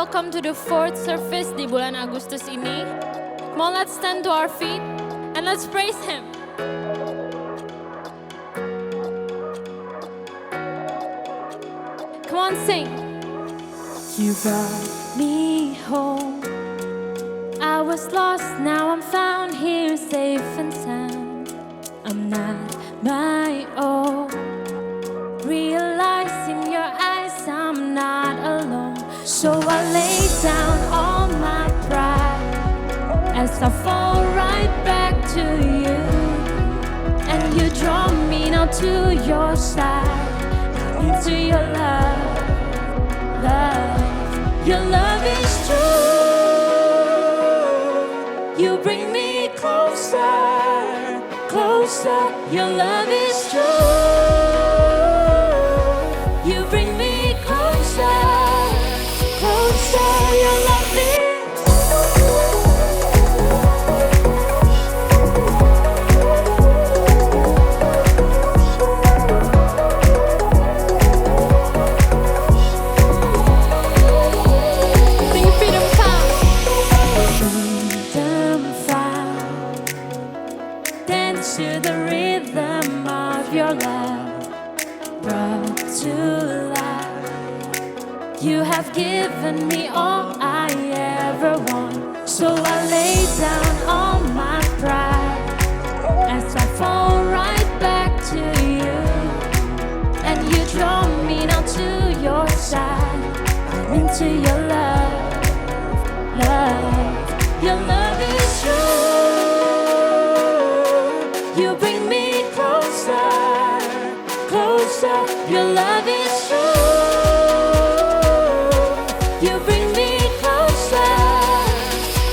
welcome to the fourth service di bulan Agustus ini. Come on, let's stand to our feet and let's praise Him. Come on, sing. You brought me home. I was lost, now I'm found here safe and sound. I'm not my own. Realize in your eyes I'm not alone. So I lay down all my pride as I fall right back to you. And you draw me now to your side, into your love, love. Your love is true. You bring me closer, closer. Your love is true. You bring me closer, closer. Your love is to the rhythm of your love, brought to life. You have given me all I ever want, so I lay down all my pride as I fall right back to you. And you draw me now to your side, into your love, love. Your love is true. You bring me closer, closer. Your love is true. You bring me closer,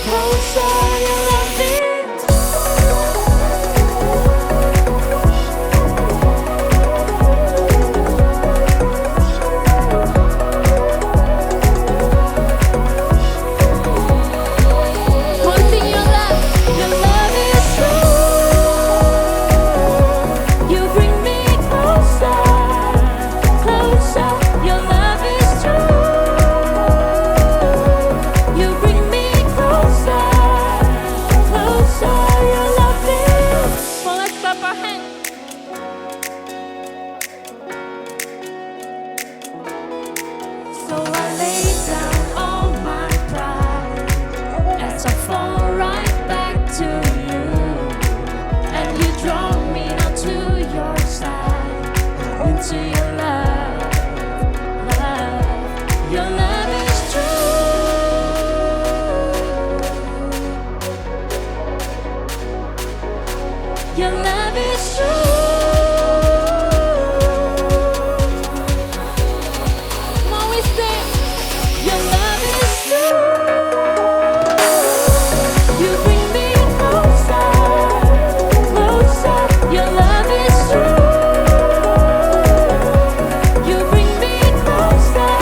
closer. Your love is one thing your love is true. You bring me closer, closer. Your love is true. You bring me closer, closer. Your love is. Well, let's clap our hands. So I lay down all my pride as I fall right back to you. And you draw me now to your side, into your love, love. Your love is true. Your love is true. Come on, we sing. Your love is true. You bring me closer, closer. Your love is true. You bring me closer,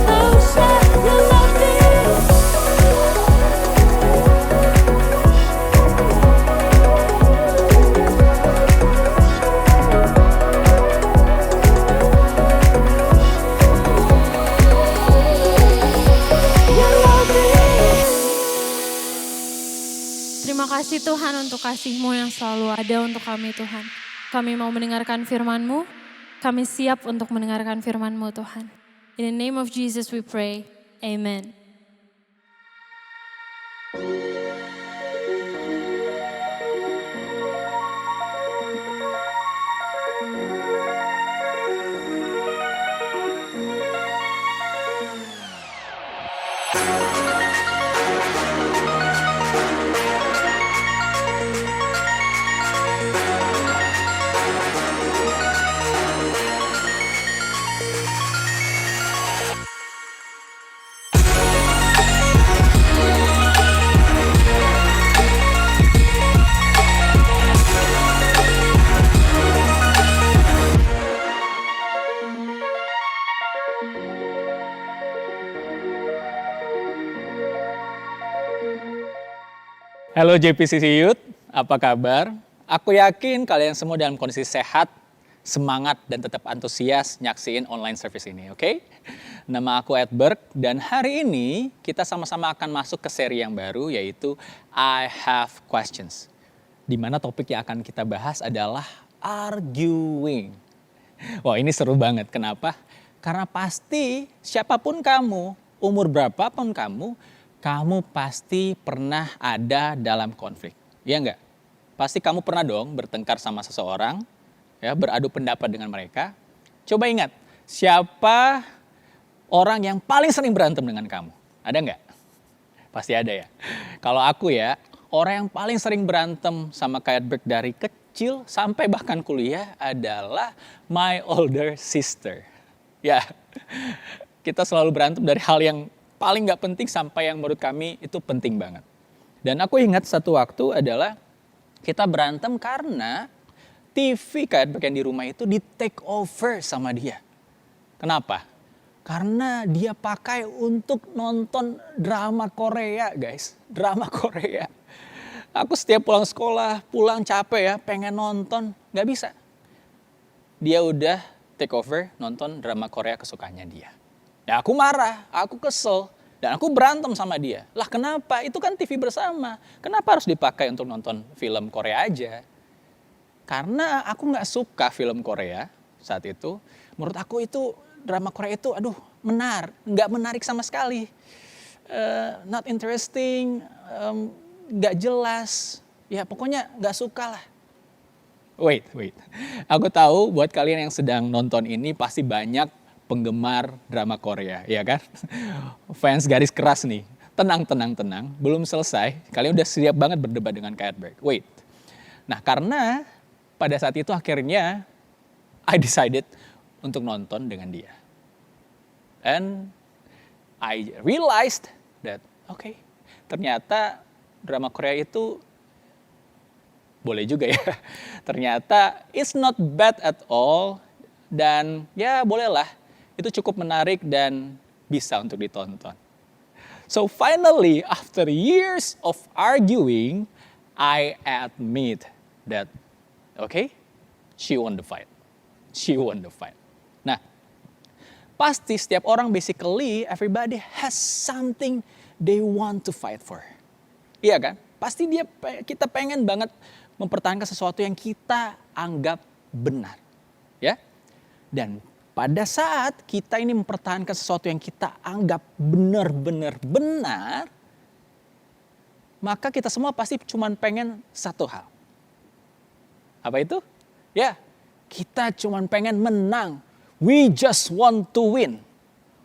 closer. Your love is. Your love is. Terima kasih Tuhan untuk kasih-Mu yang selalu ada untuk kami Tuhan. Kami mau mendengarkan firman-Mu, kami siap untuk mendengarkan firman-Mu Tuhan. In the name of Jesus we pray, amen. Halo JPCC Youth, apa kabar? Aku yakin kalian semua dalam kondisi sehat semangat dan tetap antusias nyaksiin online service ini, oke? Nama aku Edberg dan hari ini kita sama-sama akan masuk ke seri yang baru yaitu I Have Questions. Di mana topik yang akan kita bahas adalah arguing. Wah, ini seru banget. Kenapa? Karena pasti siapapun kamu, umur berapapun kamu pasti pernah ada dalam konflik. Iya enggak? Pasti kamu pernah dong bertengkar sama seseorang, ya, beradu pendapat dengan mereka. Coba ingat, siapa orang yang paling sering berantem dengan kamu? Ada enggak? Pasti ada ya. Kalau aku ya, orang yang paling sering berantem sama Kak Edberg dari kecil sampai bahkan kuliah adalah my older sister. Ya, kita selalu berantem dari hal yang paling gak penting sampai yang menurut kami itu penting banget. Dan aku ingat satu waktu adalah kita berantem karena TV Kak Edberg yang di rumah itu di take over sama dia. Kenapa? Karena dia pakai untuk nonton drama Korea, guys. Drama Korea. Aku setiap pulang sekolah, pulang capek ya, pengen nonton, gak bisa. Dia udah take over nonton drama Korea kesukaannya dia. Ya aku marah, aku kesel, dan aku berantem sama dia. Lah kenapa? Itu kan TV bersama. Kenapa harus dipakai untuk nonton film Korea aja? Karena aku gak suka film Korea saat itu. Menurut aku itu drama Korea itu gak menarik sama sekali. Not interesting, gak jelas. Ya pokoknya gak suka lah. Wait. Aku tahu buat kalian yang sedang nonton ini pasti banyak penggemar drama Korea, ya kan? Fans garis keras nih. Tenang. Belum selesai. Kalian udah siap banget berdebat dengan Kak Edberg. Wait. Nah, karena pada saat itu akhirnya I decided untuk nonton dengan dia. And I realized that, okay, ternyata drama Korea itu boleh juga ya. Ternyata it's not bad at all. Dan ya bolehlah. Itu cukup menarik dan bisa untuk ditonton. So finally, after years of arguing, I admit that, okay, she won the fight. Nah, pasti setiap orang basically, everybody has something they want to fight for. Iya kan? Pasti kita pengen banget mempertahankan sesuatu yang kita anggap benar. Ya? Dan pada saat kita ini mempertahankan sesuatu yang kita anggap benar-benar benar, maka kita semua pasti cuma pengen satu hal. Apa itu? Ya, kita cuma pengen menang. We just want to win.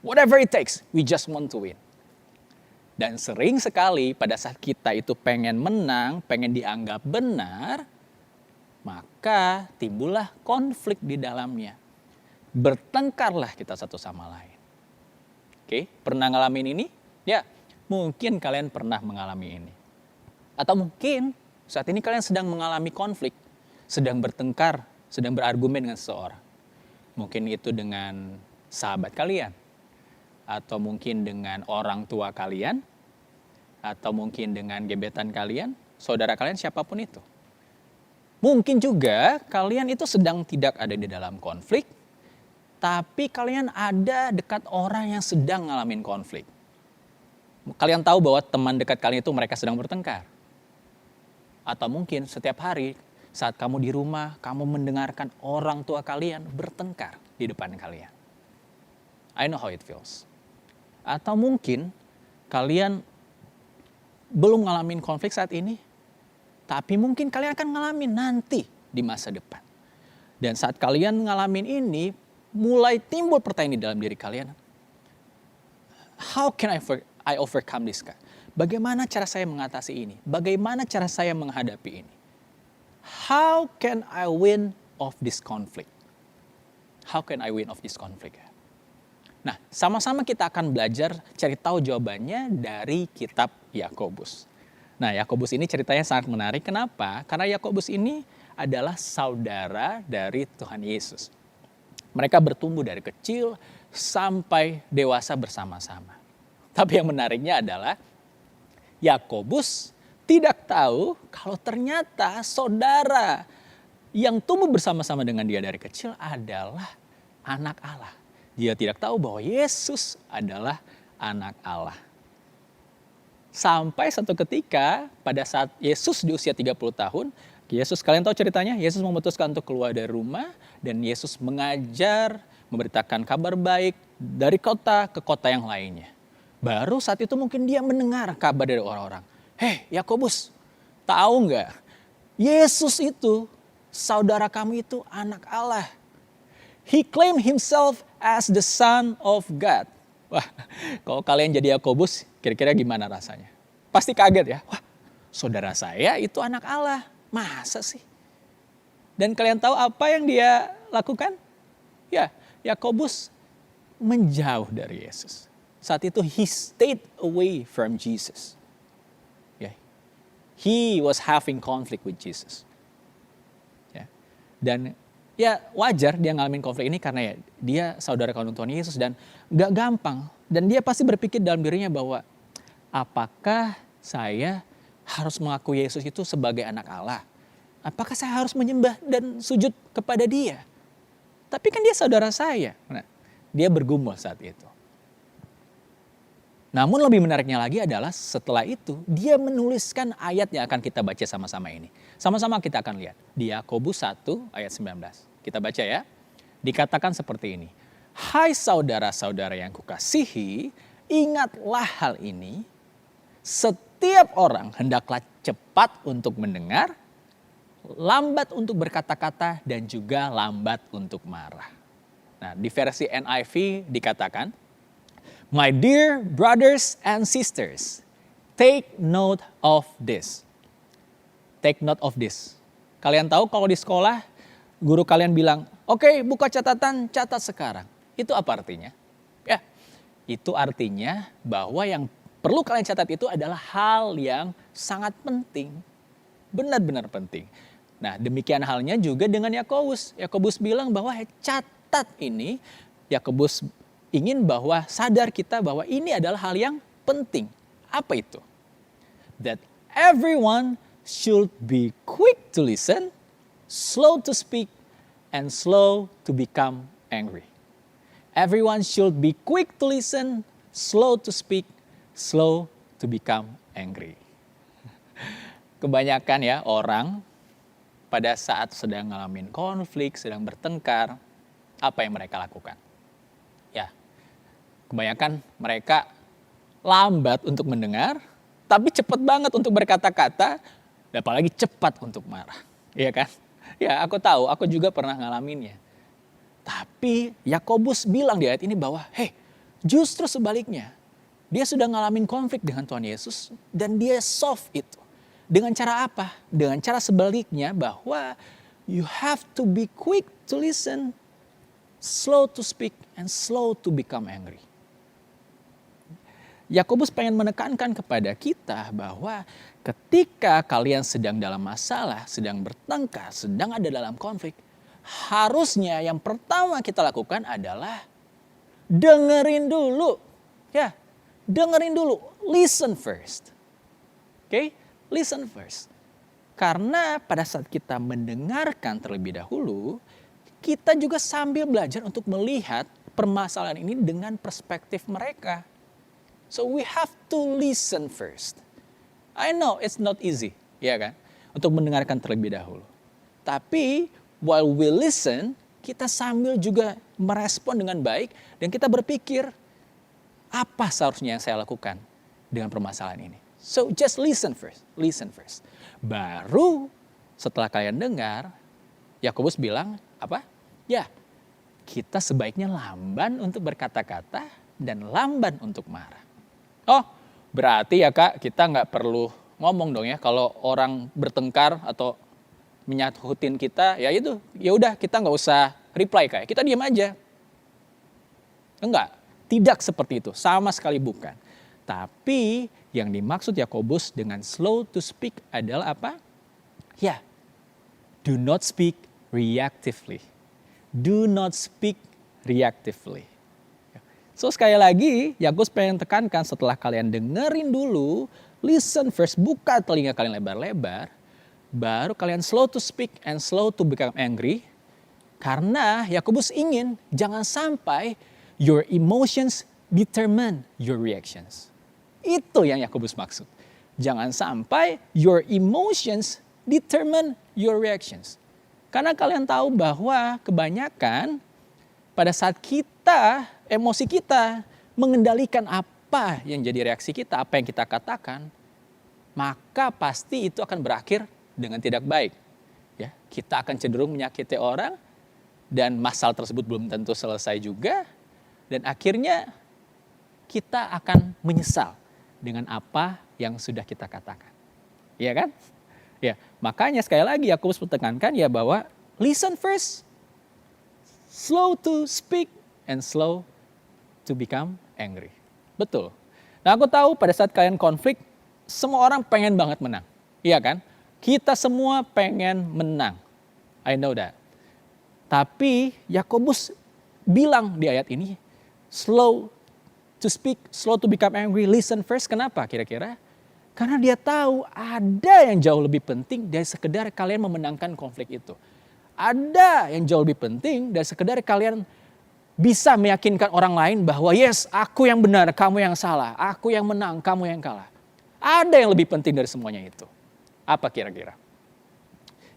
Whatever it takes, we just want to win. Dan sering sekali pada saat kita itu pengen menang, pengen dianggap benar, maka timbullah konflik di dalamnya. Bertengkarlah kita satu sama lain. Oke, pernah ngalamin ini? Ya, mungkin kalian pernah mengalami ini. Atau mungkin saat ini kalian sedang mengalami konflik, sedang bertengkar, sedang berargumen dengan seseorang. Mungkin itu dengan sahabat kalian, atau mungkin dengan orang tua kalian, atau mungkin dengan gebetan kalian, saudara kalian, siapapun itu. Mungkin juga kalian itu sedang tidak ada di dalam konflik, tapi kalian ada dekat orang yang sedang ngalamin konflik. Kalian tahu bahwa teman dekat kalian itu mereka sedang bertengkar. Atau mungkin setiap hari saat kamu di rumah, kamu mendengarkan orang tua kalian bertengkar di depan kalian. I know how it feels. Atau mungkin kalian belum ngalamin konflik saat ini, tapi mungkin kalian akan ngalamin nanti di masa depan. Dan saat kalian ngalamin ini, mulai timbul pertanyaan di dalam diri kalian. How can I overcome this? Bagaimana cara saya mengatasi ini? Bagaimana cara saya menghadapi ini? How can I win of this conflict? How can I win of this conflict? Nah, sama-sama kita akan belajar cari tahu jawabannya dari kitab Yakobus. Nah, Yakobus ini ceritanya sangat menarik. Kenapa? Karena Yakobus ini adalah saudara dari Tuhan Yesus. Mereka bertumbuh dari kecil sampai dewasa bersama-sama. Tapi yang menariknya adalah Yakobus tidak tahu kalau ternyata saudara yang tumbuh bersama-sama dengan dia dari kecil adalah anak Allah. Dia tidak tahu bahwa Yesus adalah anak Allah. Sampai satu ketika pada saat Yesus di usia 30 tahun, Yesus, kalian tahu ceritanya, Yesus memutuskan untuk keluar dari rumah dan Yesus mengajar, memberitakan kabar baik dari kota ke kota yang lainnya. Baru saat itu mungkin dia mendengar kabar dari orang-orang. Hei Yakobus, tahu nggak? Yesus itu, saudara kami itu anak Allah. He claimed himself as the son of God. Wah, kalau kalian jadi Yakobus, kira-kira gimana rasanya? Pasti kaget ya. Wah, saudara saya itu anak Allah. Masa sih? Dan kalian tahu apa yang dia lakukan? Ya, Yakobus menjauh dari Yesus. Saat itu he stayed away from Jesus. Ya. He was having conflict with Jesus. Ya. Dan ya wajar dia ngalamin konflik ini karena ya dia saudara kandung Tuhan Yesus dan gak gampang. Dan dia pasti berpikir dalam dirinya bahwa apakah saya harus mengakui Yesus itu sebagai anak Allah? Apakah saya harus menyembah dan sujud kepada dia? Tapi kan dia saudara saya. Nah, dia bergumul saat itu. Namun lebih menariknya lagi adalah setelah itu dia menuliskan ayat yang akan kita baca sama-sama ini. Sama-sama kita akan lihat di Yakobus 1 ayat 19. Kita baca ya. Dikatakan seperti ini. Hai saudara-saudara yang kukasihi, ingatlah hal ini. Setiap orang hendaklah cepat untuk mendengar, lambat untuk berkata-kata, dan juga lambat untuk marah. Nah, di versi NIV dikatakan, My dear brothers and sisters, take note of this. Take note of this. Kalian tahu kalau di sekolah, guru kalian bilang, oke, buka catatan, catat sekarang. Itu apa artinya? Ya, itu artinya bahwa yang perlu kalian catat itu adalah hal yang sangat penting. Benar-benar penting. Nah, demikian halnya juga dengan Yakobus. Yakobus bilang bahwa catat ini, Yakobus ingin bahwa sadar kita bahwa ini adalah hal yang penting. Apa itu? That everyone should be quick to listen, slow to speak, and slow to become angry. Everyone should be quick to listen, slow to speak, slow to become angry. Kebanyakan ya orang pada saat sedang ngalamin konflik, sedang bertengkar, apa yang mereka lakukan? Ya, kebanyakan mereka lambat untuk mendengar, tapi cepat banget untuk berkata-kata, dan apalagi cepat untuk marah. Iya kan? Ya, aku tahu, aku juga pernah ngalaminnya. Tapi Yakobus bilang di ayat ini bahwa, justru sebaliknya. Dia sudah ngalamin konflik dengan Tuhan Yesus dan dia solve itu. Dengan cara apa? Dengan cara sebaliknya bahwa you have to be quick to listen, slow to speak, and slow to become angry. Yakobus pengen menekankan kepada kita bahwa ketika kalian sedang dalam masalah, sedang bertengkar, sedang ada dalam konflik, harusnya yang pertama kita lakukan adalah dengerin dulu. Ya, dengerin dulu. Listen first. Oke? Listen first. Karena pada saat kita mendengarkan terlebih dahulu, kita juga sambil belajar untuk melihat permasalahan ini dengan perspektif mereka. So we have to listen first. I know it's not easy, ya kan? Untuk mendengarkan terlebih dahulu. Tapi while we listen, kita sambil juga merespon dengan baik dan kita berpikir apa seharusnya yang saya lakukan dengan permasalahan ini. So just listen first, listen first. Baru setelah kalian dengar, Yakobus bilang apa? Ya, kita sebaiknya lamban untuk berkata-kata dan lamban untuk marah. Oh, berarti ya Kak, kita nggak perlu ngomong dong ya kalau orang bertengkar atau menyahutin kita, ya itu, ya udah kita nggak usah reply kayak, kita diam aja. Enggak, tidak seperti itu, sama sekali bukan. Tapi yang dimaksud Yakobus dengan slow to speak adalah apa? Ya, do not speak reactively. Do not speak reactively. So sekali lagi, Yakobus pengen tekankan setelah kalian dengerin dulu, listen first, buka telinga kalian lebar-lebar, baru kalian slow to speak and slow to become angry. Karena Yakobus ingin jangan sampai your emotions determine your reactions. Itu yang Yakobus maksud. Jangan sampai your emotions determine your reactions. Karena kalian tahu bahwa kebanyakan pada saat emosi kita mengendalikan apa yang jadi reaksi kita, apa yang kita katakan, maka pasti itu akan berakhir dengan tidak baik. Ya, kita akan cenderung menyakiti orang dan masalah tersebut belum tentu selesai juga. Dan akhirnya kita akan menyesal dengan apa yang sudah kita katakan. Iya kan? Ya, makanya sekali lagi Yakobus menekankan ya bahwa listen first, slow to speak and slow to become angry. Betul. Nah, aku tahu pada saat kalian konflik, semua orang pengen banget menang. Iya kan? Kita semua pengen menang. I know that. Tapi Yakobus bilang di ayat ini, slow to speak, slow to become angry, listen first. Kenapa kira-kira? Karena dia tahu ada yang jauh lebih penting dari sekedar kalian memenangkan konflik itu. Ada yang jauh lebih penting dari sekedar kalian bisa meyakinkan orang lain bahwa yes, aku yang benar, kamu yang salah. Aku yang menang, kamu yang kalah. Ada yang lebih penting dari semuanya itu. Apa kira-kira?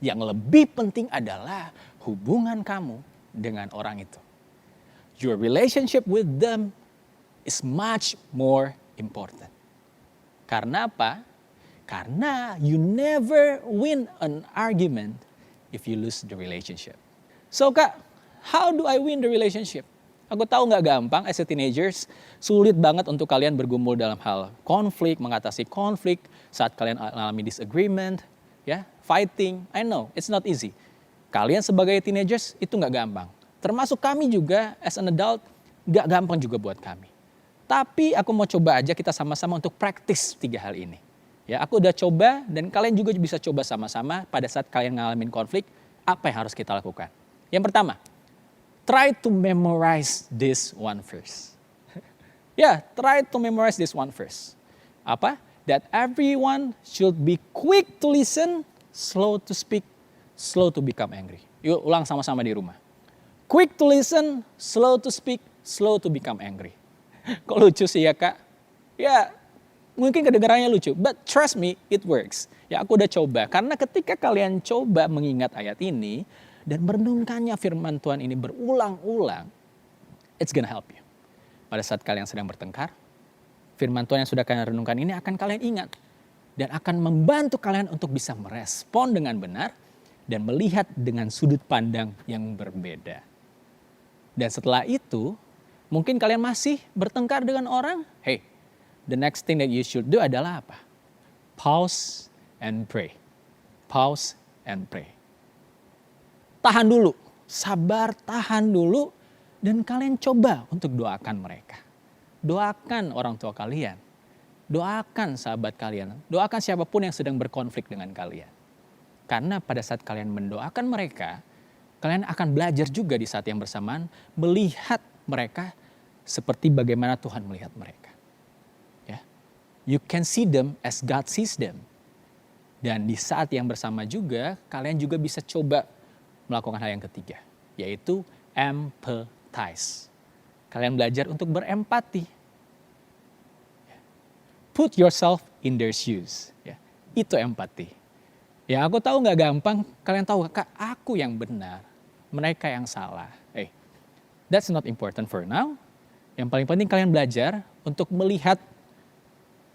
Yang lebih penting adalah hubungan kamu dengan orang itu. Your relationship with them is much more important. Karena apa? Karena you never win an argument if you lose the relationship. So Kak, how do I win the relationship? Aku tahu nggak gampang as a teenagers, sulit banget untuk kalian bergumul dalam hal konflik, mengatasi konflik saat kalian alami disagreement, ya, fighting. I know, it's not easy. Kalian sebagai teenagers itu nggak gampang. Termasuk kami juga as an adult, nggak gampang juga buat kami. Tapi aku mau coba aja kita sama-sama untuk praktis 3 hal ini. Ya, aku udah coba dan kalian juga bisa coba sama-sama pada saat kalian ngalamin konflik, apa yang harus kita lakukan. Yang pertama, try to memorize this one verse. Ya, try to memorize this one verse. Apa? That everyone should be quick to listen, slow to speak, slow to become angry. Yuk ulang sama-sama di rumah. Quick to listen, slow to speak, slow to become angry. Kok lucu sih ya Kak? Ya mungkin kedengarannya lucu, but trust me, it works. Ya aku udah coba, karena ketika kalian coba mengingat ayat ini, dan merenungkannya firman Tuhan ini berulang-ulang, it's gonna help you. Pada saat kalian sedang bertengkar, firman Tuhan yang sudah kalian renungkan ini akan kalian ingat. Dan akan membantu kalian untuk bisa merespon dengan benar, dan melihat dengan sudut pandang yang berbeda. Dan setelah itu, mungkin kalian masih bertengkar dengan orang, hey, the next thing that you should do adalah apa? Pause and pray. Pause and pray. Tahan dulu, sabar, tahan dulu, dan kalian coba untuk doakan mereka. Doakan orang tua kalian, doakan sahabat kalian, doakan siapapun yang sedang berkonflik dengan kalian. Karena pada saat kalian mendoakan mereka, kalian akan belajar juga di saat yang bersamaan melihat mereka seperti bagaimana Tuhan melihat mereka. Ya. You can see them as God sees them. Dan di saat yang bersama juga, kalian juga bisa coba melakukan hal yang ketiga, yaitu empathize. Kalian belajar untuk berempati. Put yourself in their shoes. Ya, itu empati. Ya aku tahu nggak gampang, kalian tahu Kak, aku yang benar, mereka yang salah. Hey, that's not important for now. Yang paling penting kalian belajar untuk melihat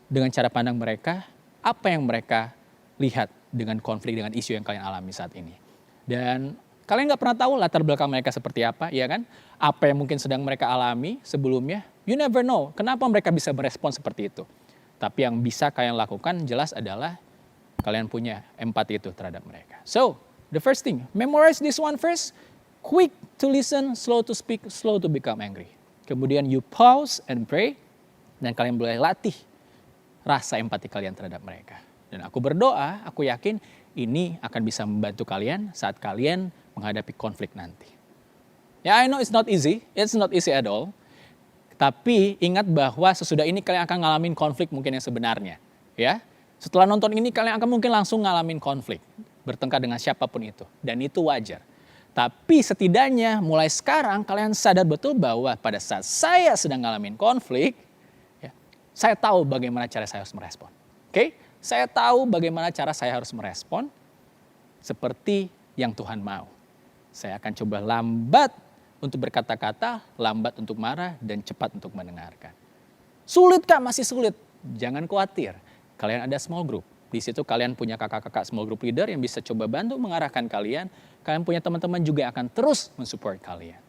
dengan cara pandang mereka, apa yang mereka lihat dengan konflik, dengan isu yang kalian alami saat ini. Dan kalian nggak pernah tahu latar belakang mereka seperti apa, ya kan? Apa yang mungkin sedang mereka alami sebelumnya, you never know. Kenapa mereka bisa merespon seperti itu? Tapi yang bisa kalian lakukan jelas adalah kalian punya empati itu terhadap mereka. So, the first thing, memorize this one first. Quick to listen, slow to speak, slow to become angry. Kemudian you pause and pray, dan kalian boleh latih rasa empati kalian terhadap mereka. Dan aku berdoa, aku yakin ini akan bisa membantu kalian saat kalian menghadapi konflik nanti. Ya, I know it's not easy at all. Tapi ingat bahwa sesudah ini kalian akan ngalamin konflik mungkin yang sebenarnya. Ya, setelah nonton ini kalian akan mungkin langsung ngalamin konflik. bertengkar dengan siapapun itu. Dan itu wajar. Tapi setidaknya mulai sekarang kalian sadar betul bahwa pada saat saya sedang ngalamin konflik, ya, saya tahu bagaimana cara saya harus merespon. Oke? Saya tahu bagaimana cara saya harus merespon seperti yang Tuhan mau. Saya akan coba lambat untuk berkata-kata, lambat untuk marah, dan cepat untuk mendengarkan. Sulit Kak? Masih sulit. Jangan khawatir. Kalian ada small group. Di situ kalian punya kakak-kakak small group leader yang bisa coba bantu mengarahkan kalian. Kalian punya teman-teman juga yang akan terus mensupport kalian.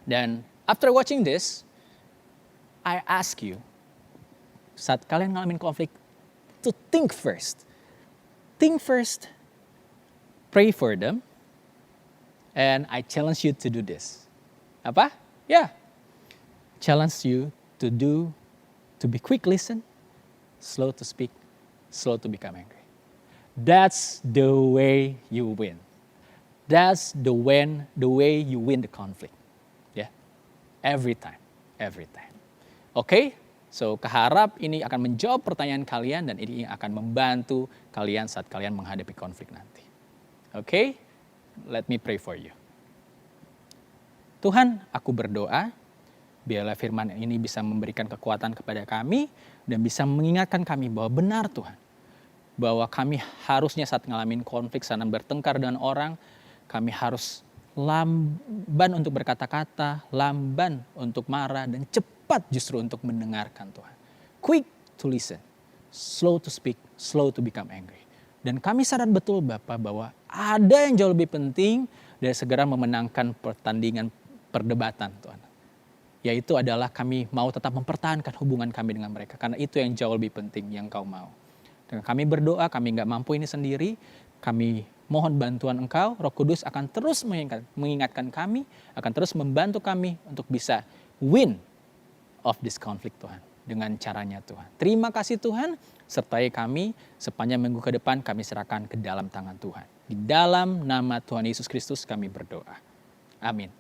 Dan after watching this, I ask you, saat kalian ngalamin konflik, to think first. Think first, pray for them, and I challenge you to do this. Apa? Ya. Challenge you to be quick listen, slow to speak, slow to become angry. That's the way you win. That's the way you win the conflict. Yeah. Every time. Okay? So, keharap ini akan menjawab pertanyaan kalian dan ini akan membantu kalian saat kalian menghadapi konflik nanti. Okay? Let me pray for you. Tuhan, aku berdoa, biarlah firman ini bisa memberikan kekuatan kepada kami dan bisa mengingatkan kami bahwa benar Tuhan. Bahwa kami harusnya saat ngalamin konflik, saat bertengkar dengan orang, kami harus lamban untuk berkata-kata, lamban untuk marah, dan cepat justru untuk mendengarkan Tuhan. Quick to listen, slow to speak, slow to become angry. Dan kami sadar betul Bapak bahwa ada yang jauh lebih penting dari segera memenangkan pertandingan perdebatan Tuhan. Yaitu adalah kami mau tetap mempertahankan hubungan kami dengan mereka. Karena itu yang jauh lebih penting yang Kau mau. Dan kami berdoa, kami nggak mampu ini sendiri. Kami mohon bantuan Engkau, Roh Kudus akan terus mengingatkan kami, akan terus membantu kami untuk bisa win of this conflict Tuhan. Dengan caranya Tuhan. Terima kasih Tuhan, sertai kami sepanjang minggu ke depan kami serahkan ke dalam tangan Tuhan. Di dalam nama Tuhan Yesus Kristus kami berdoa. Amin.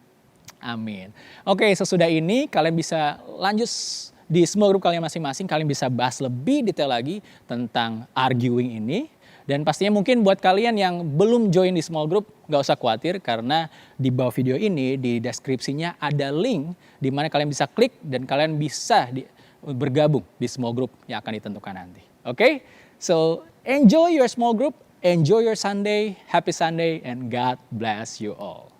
Amin. Oke, sesudah ini kalian bisa lanjut di small group kalian masing-masing. Kalian bisa bahas lebih detail lagi tentang arguing ini. Dan pastinya mungkin buat kalian yang belum join di small group, gak usah khawatir karena di bawah video ini, di deskripsinya ada link di mana kalian bisa klik dan kalian bisa bergabung di small group yang akan ditentukan nanti. Oke? So, enjoy your small group, enjoy your Sunday, happy Sunday, and God bless you all.